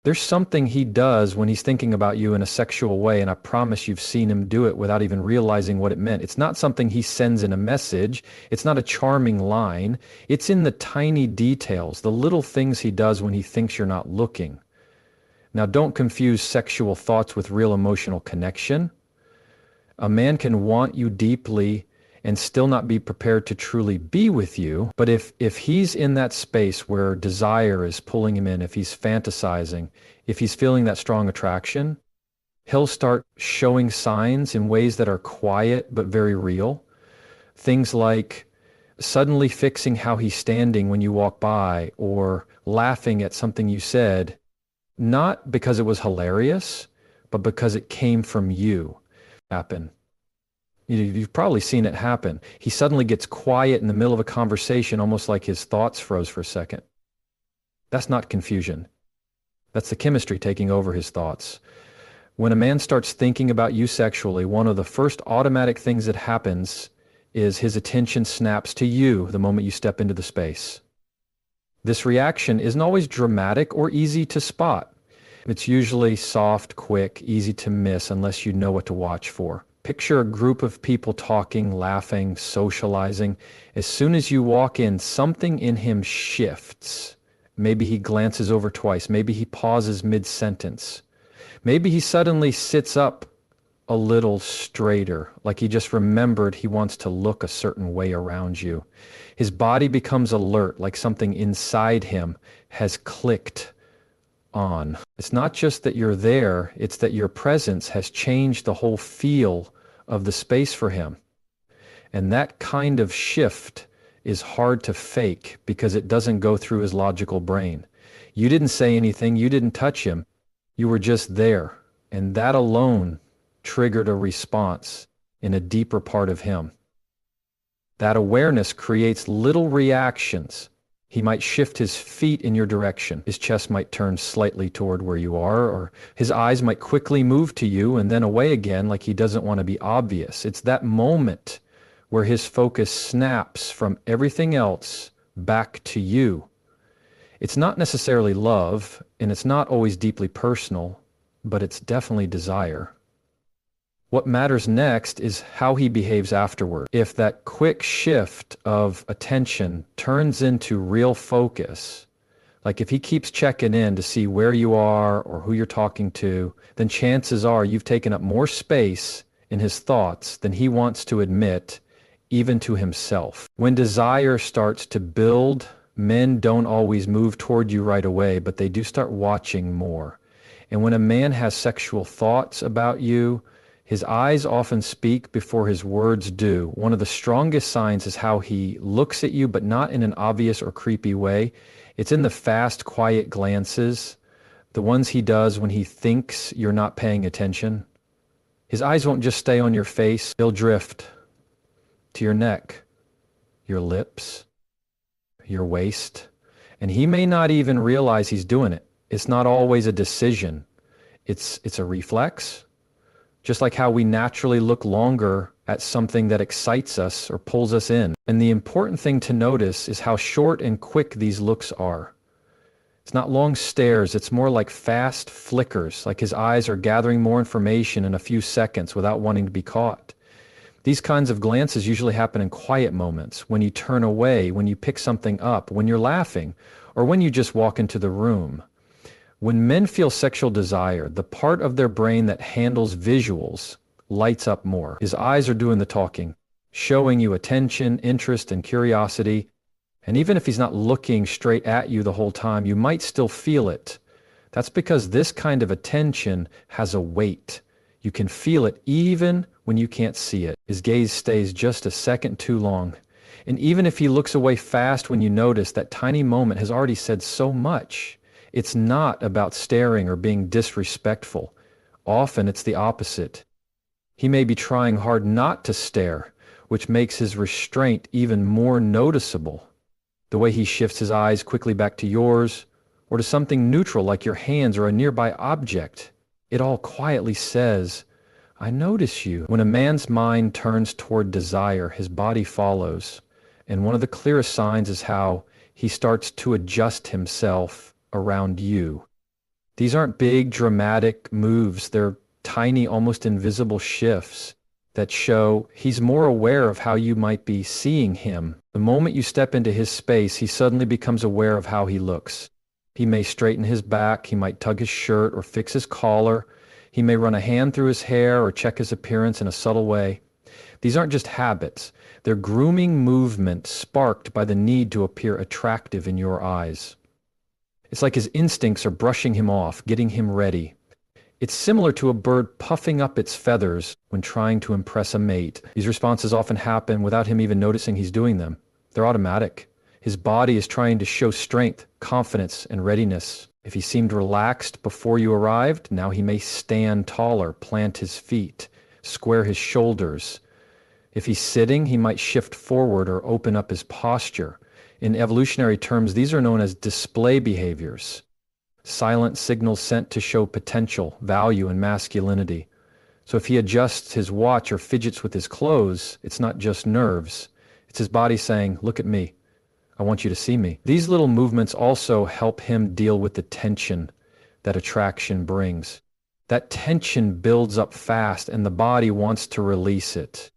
There's something he does when he's thinking about you in a sexual way, and I promise you've seen him do it without even realizing what it meant. It's not something he sends in a message. It's not a charming line. It's in the tiny details, the little things he does when he thinks you're not looking. Now, don't confuse sexual thoughts with real emotional connection. A man can want you deeply and still not be prepared to truly be with you. But if he's in that space where desire is pulling him in, if he's fantasizing, if he's feeling that strong attraction, he'll start showing signs in ways that are quiet but very real. Things like suddenly fixing how he's standing when you walk by, or laughing at something you said, not because it was hilarious, but because it came from you. Happen. You've probably seen it happen. He suddenly gets quiet in the middle of a conversation, almost like his thoughts froze for a second. That's not confusion. That's the chemistry taking over his thoughts. When a man starts thinking about you sexually, one of the first automatic things that happens is his attention snaps to you the moment you step into the space. This reaction isn't always dramatic or easy to spot. It's usually soft, quick, easy to miss unless you know what to watch for. Picture a group of people talking, laughing, socializing. As soon as you walk in, something in him shifts. Maybe he glances over twice. Maybe he pauses mid-sentence. Maybe he suddenly sits up a little straighter, like he just remembered he wants to look a certain way around you. His body becomes alert, like something inside him has clicked on. It's not just that you're there, it's that your presence has changed the whole feel of the space for him. And that kind of shift is hard to fake because it doesn't go through his logical brain. You didn't say anything, you didn't touch him, you were just there. And that alone triggered a response in a deeper part of him. That awareness creates little reactions. He might shift his feet in your direction. His chest might turn slightly toward where you are, or his eyes might quickly move to you and then away again like he doesn't want to be obvious. It's that moment where his focus snaps from everything else back to you. It's not necessarily love, and it's not always deeply personal, but it's definitely desire. What matters next is how he behaves afterward. If that quick shift of attention turns into real focus, like if he keeps checking in to see where you are or who you're talking to, then chances are you've taken up more space in his thoughts than he wants to admit, even to himself. When desire starts to build, men don't always move toward you right away, but they do start watching more. And when a man has sexual thoughts about you, his eyes often speak before his words do. One of the strongest signs is how he looks at you, but not in an obvious or creepy way. It's in the fast, quiet glances, the ones he does when he thinks you're not paying attention. His eyes won't just stay on your face. They'll drift to your neck, your lips, your waist. And he may not even realize he's doing it. It's not always a decision. It's a reflex. Just like how we naturally look longer at something that excites us or pulls us in. And the important thing to notice is how short and quick these looks are. It's not long stares, it's more like fast flickers, like his eyes are gathering more information in a few seconds without wanting to be caught. These kinds of glances usually happen in quiet moments, when you turn away, when you pick something up, when you're laughing, or when you just walk into the room. When men feel sexual desire, the part of their brain that handles visuals lights up more. His eyes are doing the talking, showing you attention, interest, and curiosity. And even if he's not looking straight at you the whole time, you might still feel it. That's because this kind of attention has a weight. You can feel it even when you can't see it. His gaze stays just a second too long. And even if he looks away fast when you notice, that tiny moment has already said so much. It's not about staring or being disrespectful. Often it's the opposite. He may be trying hard not to stare, which makes his restraint even more noticeable. The way he shifts his eyes quickly back to yours, or to something neutral like your hands or a nearby object. It all quietly says, I notice you. When a man's mind turns toward desire, his body follows. And one of the clearest signs is how he starts to adjust himself around you. These aren't big, dramatic moves. They're tiny, almost invisible shifts that show he's more aware of how you might be seeing him. The moment you step into his space, he suddenly becomes aware of how he looks. He may straighten his back, he might tug his shirt or fix his collar. He may run a hand through his hair or check his appearance in a subtle way. These aren't just habits. They're grooming movement sparked by the need to appear attractive in your eyes. It's like his instincts are brushing him off, getting him ready. It's similar to a bird puffing up its feathers when trying to impress a mate. These responses often happen without him even noticing he's doing them. They're automatic. His body is trying to show strength, confidence, and readiness. If he seemed relaxed before you arrived, now he may stand taller, plant his feet, square his shoulders. If he's sitting, he might shift forward or open up his posture. In evolutionary terms, these are known as display behaviors. Silent signals sent to show potential, value, and masculinity. So if he adjusts his watch or fidgets with his clothes, it's not just nerves. It's his body saying, "Look at me. I want you to see me." These little movements also help him deal with the tension that attraction brings. That tension builds up fast, and the body wants to release it.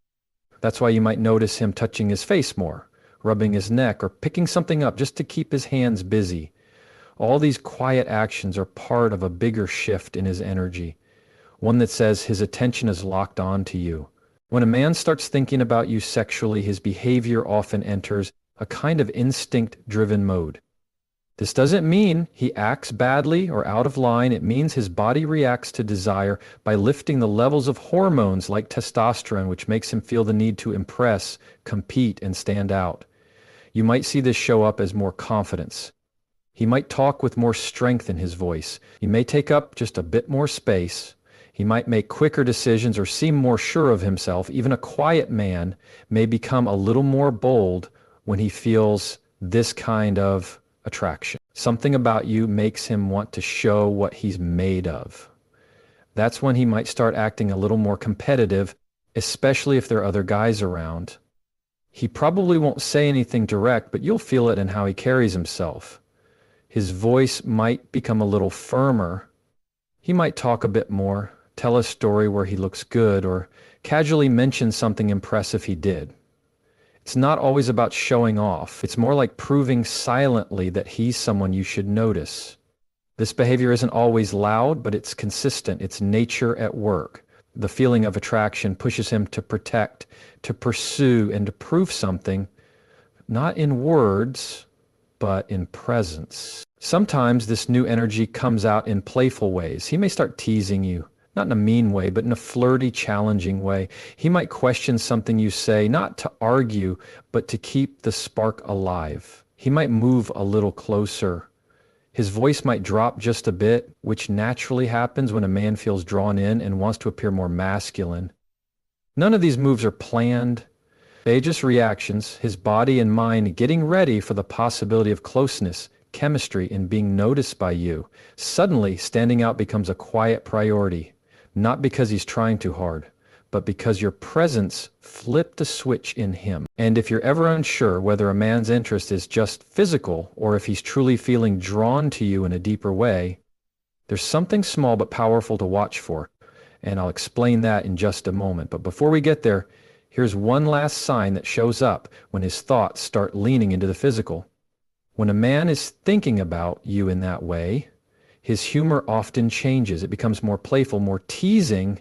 That's why you might notice him touching his face more, rubbing his neck, or picking something up just to keep his hands busy. All these quiet actions are part of a bigger shift in his energy, one that says his attention is locked on to you. When a man starts thinking about you sexually, his behavior often enters a kind of instinct-driven mode. This doesn't mean he acts badly or out of line. It means his body reacts to desire by lifting the levels of hormones like testosterone, which makes him feel the need to impress, compete, and stand out. You might see this show up as more confidence. He might talk with more strength in his voice. He may take up just a bit more space. He might make quicker decisions or seem more sure of himself. Even a quiet man may become a little more bold when he feels this kind of attraction. Something about you makes him want to show what he's made of. That's when he might start acting a little more competitive, especially if there are other guys around. He probably won't say anything direct, but you'll feel it in how he carries himself. His voice might become a little firmer. He might talk a bit more, tell a story where he looks good, or casually mention something impressive he did. It's not always about showing off. It's more like proving silently that he's someone you should notice. This behavior isn't always loud, but it's consistent. It's nature at work. The feeling of attraction pushes him to protect, to pursue, and to prove something, not in words, but in presence. Sometimes this new energy comes out in playful ways. He may start teasing you, not in a mean way, but in a flirty, challenging way. He might question something you say, not to argue, but to keep the spark alive. He might move a little closer. His voice might drop just a bit, which naturally happens when a man feels drawn in and wants to appear more masculine. None of these moves are planned. They're just reactions, his body and mind getting ready for the possibility of closeness, chemistry, and being noticed by you. Suddenly, standing out becomes a quiet priority, not because he's trying too hard, but because your presence flipped a switch in him. And if you're ever unsure whether a man's interest is just physical or if he's truly feeling drawn to you in a deeper way, there's something small but powerful to watch for. And I'll explain that in just a moment. But before we get there, here's one last sign that shows up when his thoughts start leaning into the physical. When a man is thinking about you in that way, his humor often changes. It becomes more playful, more teasing,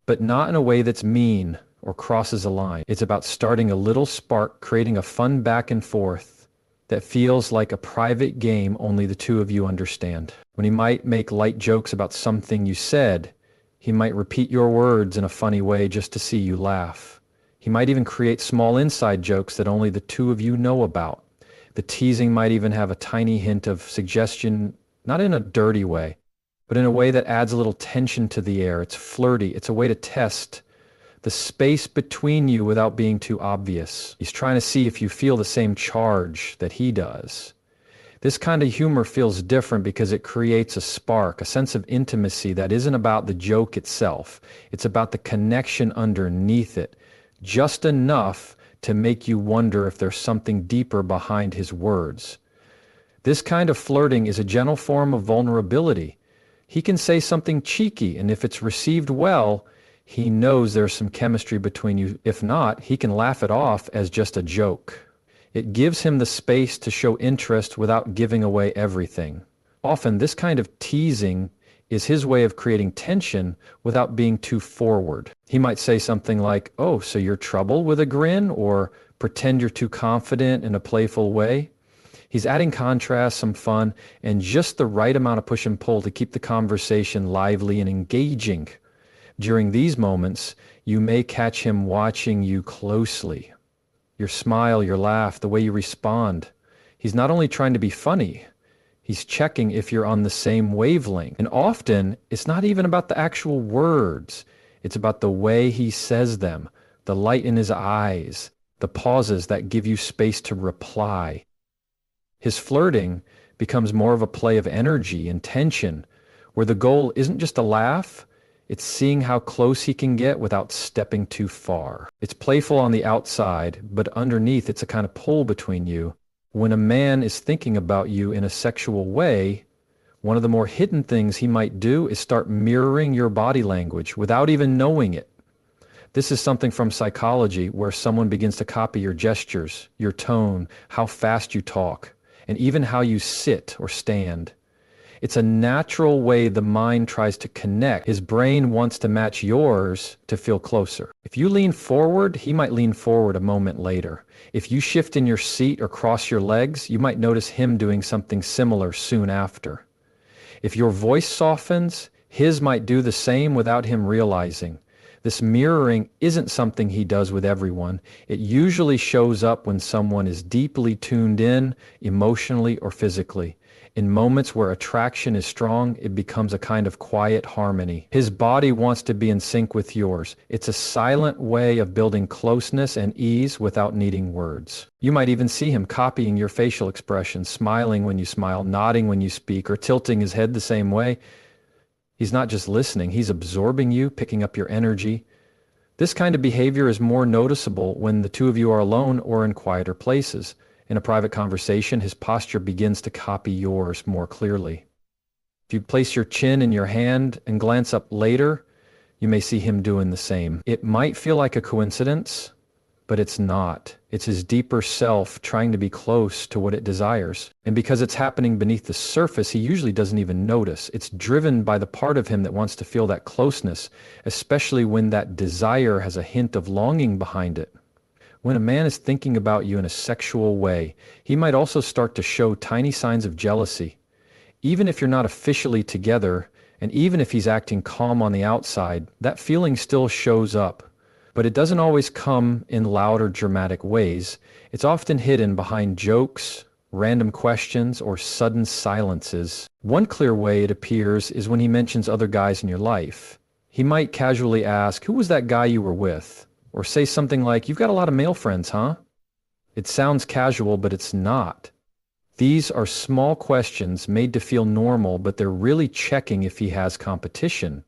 but not in a way that's mean or crosses a line. It's about starting a little spark, creating a fun back and forth that feels like a private game only the two of you understand. When he might make light jokes about something you said, he might repeat your words in a funny way just to see you laugh. He might even create small inside jokes that only the two of you know about. The teasing might even have a tiny hint of suggestion, not in a dirty way, but in a way that adds a little tension to the air. It's flirty. It's a way to test the space between you without being too obvious. He's trying to see if you feel the same charge that he does. This kind of humor feels different because it creates a spark, a sense of intimacy that isn't about the joke itself. It's about the connection underneath it, just enough to make you wonder if there's something deeper behind his words. This kind of flirting is a gentle form of vulnerability. He can say something cheeky, and if it's received well, he knows there's some chemistry between you. If not, he can laugh it off as just a joke. It gives him the space to show interest without giving away everything. Often, this kind of teasing is his way of creating tension without being too forward. He might say something like, "Oh, so you're trouble," with a grin, or pretend you're too confident in a playful way. He's adding contrast, some fun, and just the right amount of push and pull to keep the conversation lively and engaging. During these moments, you may catch him watching you closely. Your smile, your laugh, the way you respond. He's not only trying to be funny, he's checking if you're on the same wavelength. And often, it's not even about the actual words. It's about the way he says them, the light in his eyes, the pauses that give you space to reply. His flirting becomes more of a play of energy and tension, where the goal isn't just a laugh, it's seeing how close he can get without stepping too far. It's playful on the outside, but underneath it's a kind of pull between you. When a man is thinking about you in a sexual way, one of the more hidden things he might do is start mirroring your body language without even knowing it. This is something from psychology where someone begins to copy your gestures, your tone, how fast you talk, and even how you sit or stand. It's a natural way the mind tries to connect. His brain wants to match yours to feel closer. If you lean forward, he might lean forward a moment later. If you shift in your seat or cross your legs, you might notice him doing something similar soon after. If your voice softens, his might do the same without him realizing. This mirroring isn't something he does with everyone. It usually shows up when someone is deeply tuned in, emotionally or physically. In moments where attraction is strong, it becomes a kind of quiet harmony. His body wants to be in sync with yours. It's a silent way of building closeness and ease without needing words. You might even see him copying your facial expressions, smiling when you smile, nodding when you speak, or tilting his head the same way. He's not just listening, he's absorbing you, picking up your energy. This kind of behavior is more noticeable when the two of you are alone or in quieter places. In a private conversation, his posture begins to copy yours more clearly. If you place your chin in your hand and glance up later, you may see him doing the same. It might feel like a coincidence, but it's not. It's his deeper self trying to be close to what it desires. And because it's happening beneath the surface, he usually doesn't even notice. It's driven by the part of him that wants to feel that closeness, especially when that desire has a hint of longing behind it. When a man is thinking about you in a sexual way, he might also start to show tiny signs of jealousy. Even if you're not officially together, and even if he's acting calm on the outside, that feeling still shows up. But it doesn't always come in loud or dramatic ways. It's often hidden behind jokes, random questions, or sudden silences. One clear way it appears is when he mentions other guys in your life. He might casually ask, "Who was that guy you were with?" Or say something like, "You've got a lot of male friends, huh?" It sounds casual, but it's not. These are small questions made to feel normal, but they're really checking if he has competition.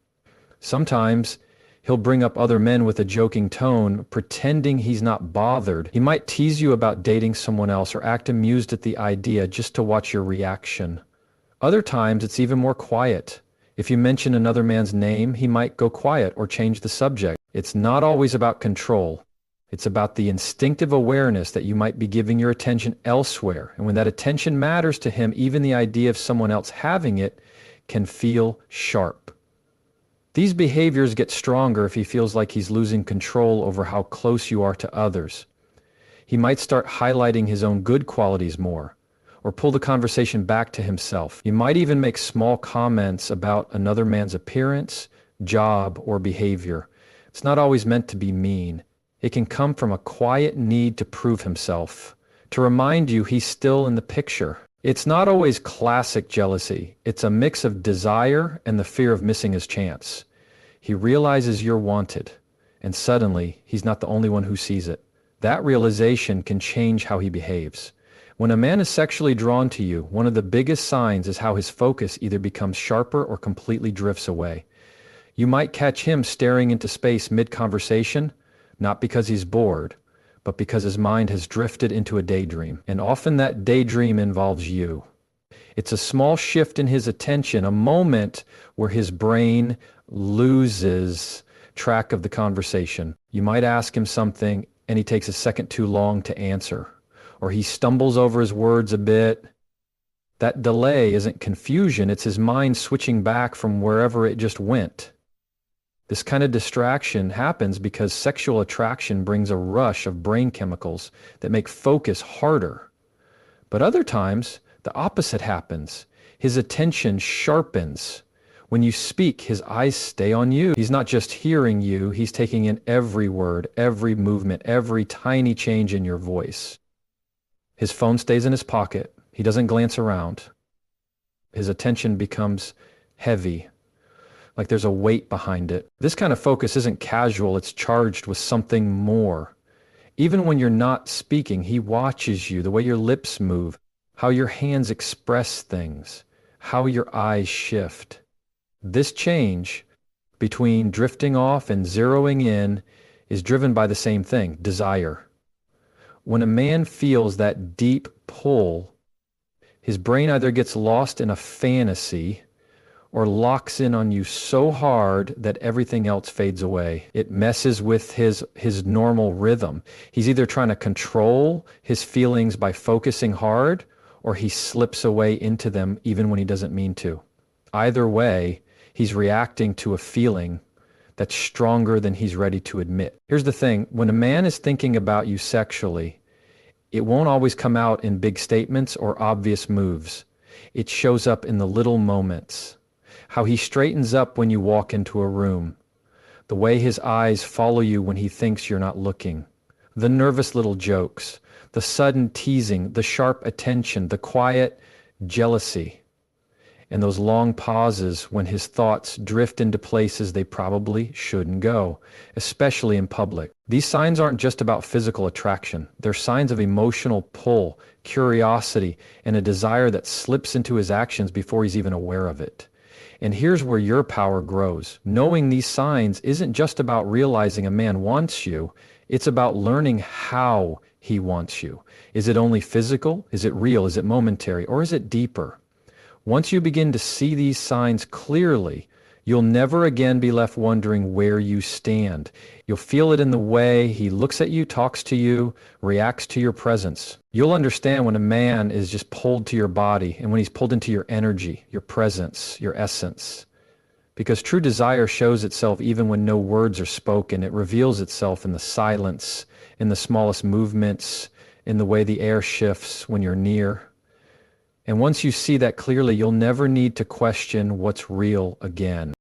Sometimes he'll bring up other men with a joking tone, pretending he's not bothered. He might tease you about dating someone else or act amused at the idea just to watch your reaction. Other times it's even more quiet. If you mention another man's name, he might go quiet or change the subject. It's not always about control. It's about the instinctive awareness that you might be giving your attention elsewhere. And when that attention matters to him, even the idea of someone else having it can feel sharp. These behaviors get stronger if he feels like he's losing control over how close you are to others. He might start highlighting his own good qualities more, or pull the conversation back to himself. He might even make small comments about another man's appearance, job, or behavior. It's not always meant to be mean. It can come from a quiet need to prove himself, to remind you he's still in the picture. It's not always classic jealousy. It's a mix of desire and the fear of missing his chance. He realizes you're wanted, and suddenly he's not the only one who sees it. That realization can change how he behaves. When a man is sexually drawn to you, one of the biggest signs is how his focus either becomes sharper or completely drifts away. You might catch him staring into space mid-conversation, not because he's bored, but because his mind has drifted into a daydream. And often that daydream involves you. It's a small shift in his attention, a moment where his brain loses track of the conversation. You might ask him something and he takes a second too long to answer, or he stumbles over his words a bit. That delay isn't confusion, it's his mind switching back from wherever it just went. This kind of distraction happens because sexual attraction brings a rush of brain chemicals that make focus harder. But other times, the opposite happens. His attention sharpens. When you speak, his eyes stay on you. He's not just hearing you, he's taking in every word, every movement, every tiny change in your voice. His phone stays in his pocket. He doesn't glance around. His attention becomes heavy, like there's a weight behind it. This kind of focus isn't casual, it's charged with something more. Even when you're not speaking, he watches you, the way your lips move, how your hands express things, how your eyes shift. This change between drifting off and zeroing in is driven by the same thing, desire. When a man feels that deep pull, his brain either gets lost in a fantasy or locks in on you so hard that everything else fades away. It messes with his normal rhythm. He's either trying to control his feelings by focusing hard, or he slips away into them even when he doesn't mean to. Either way, he's reacting to a feeling that's stronger than he's ready to admit. Here's the thing, when a man is thinking about you sexually, it won't always come out in big statements or obvious moves. It shows up in the little moments. How he straightens up when you walk into a room, the way his eyes follow you when he thinks you're not looking, the nervous little jokes, the sudden teasing, the sharp attention, the quiet jealousy, and those long pauses when his thoughts drift into places they probably shouldn't go, especially in public. These signs aren't just about physical attraction. They're signs of emotional pull, curiosity, and a desire that slips into his actions before he's even aware of it. And here's where your power grows. Knowing these signs isn't just about realizing a man wants you, it's about learning how he wants you. Is it only physical? Is it real? Is it momentary? Or is it deeper? Once you begin to see these signs clearly, you'll never again be left wondering where you stand. You'll feel it in the way he looks at you, talks to you, reacts to your presence. You'll understand when a man is just pulled to your body and when he's pulled into your energy, your presence, your essence. Because true desire shows itself even when no words are spoken. It reveals itself in the silence, in the smallest movements, in the way the air shifts when you're near. And once you see that clearly, you'll never need to question what's real again.